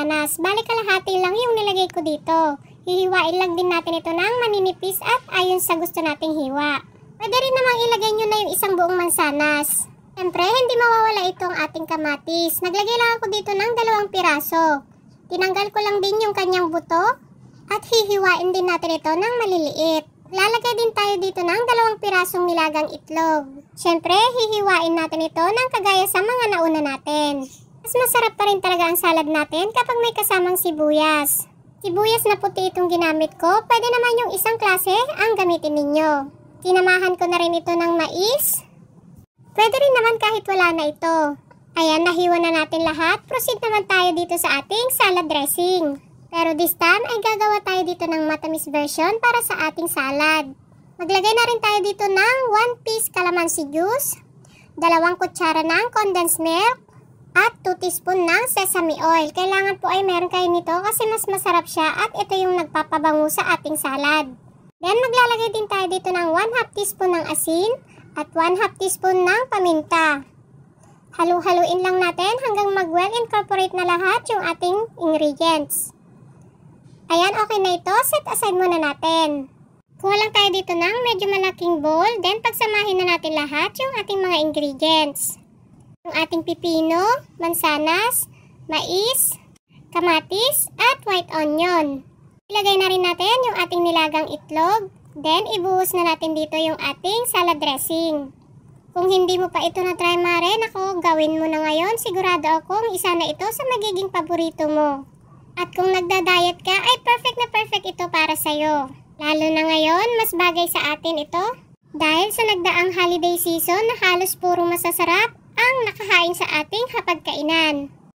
mansanas. Bali kalahati lang yung nilagay ko dito. Hihiwain lang din natin ito ng maninipis at ayon sa gusto nating hiwa. Pwede rin namang ilagay nyo na yung isang buong mansanas. Siyempre, hindi mawawala itong ating kamatis. Naglagay lang ako dito ng 2 piraso. Tinanggal ko lang din yung kanyang buto at hihiwain din natin ito ng maliliit. Lalagay din tayo dito ng 2 pirasong nilagang itlog. Siyempre, hihiwain natin ito ng kagaya sa mga nauna natin. Mas masarap pa rin talaga ang salad natin kapag may kasamang sibuyas. Sibuyas na puti itong ginamit ko, pwede naman yung isang klase ang gamitin ninyo. Sinamahan ko na rin ito ng mais. Pwede rin naman kahit wala na ito. Ayan, nahiwa na natin lahat. Proceed naman tayo dito sa ating salad dressing. Pero this time ay gagawa tayo dito ng matamis version para sa ating salad. Maglagay na rin tayo dito ng 1 piece calamansi juice, 2 kutsara ng condensed milk, at 2 teaspoon ng sesame oil. Kailangan po ay meron kayo nito kasi mas masarap siya at ito yung nagpapabango sa ating salad. Then maglalagay din tayo dito ng 1/2 teaspoon ng asin at 1/2 teaspoon ng paminta. Halu-haluin lang natin hanggang mag-well incorporate na lahat yung ating ingredients. Ayan, okay na ito. Set aside muna natin. Kuha lang tayo dito ng medyo malaking bowl. Then, pagsamahin na natin lahat yung ating mga ingredients. Yung ating pipino, mansanas, mais, kamatis, at white onion. Ilagay na rin natin yung ating nilagang itlog. Then, ibuhos na natin dito yung ating salad dressing. Kung hindi mo pa ito na-try mare, naku, gawin mo na ngayon. Sigurado akong isa na ito sa magiging paborito mo. At kung nagda-diet ka, ay perfect na perfect ito para sa'yo. Lalo na ngayon, mas bagay sa atin ito. Dahil sa nagdaang holiday season na halos puro masasarap ang nakahain sa ating hapagkainan.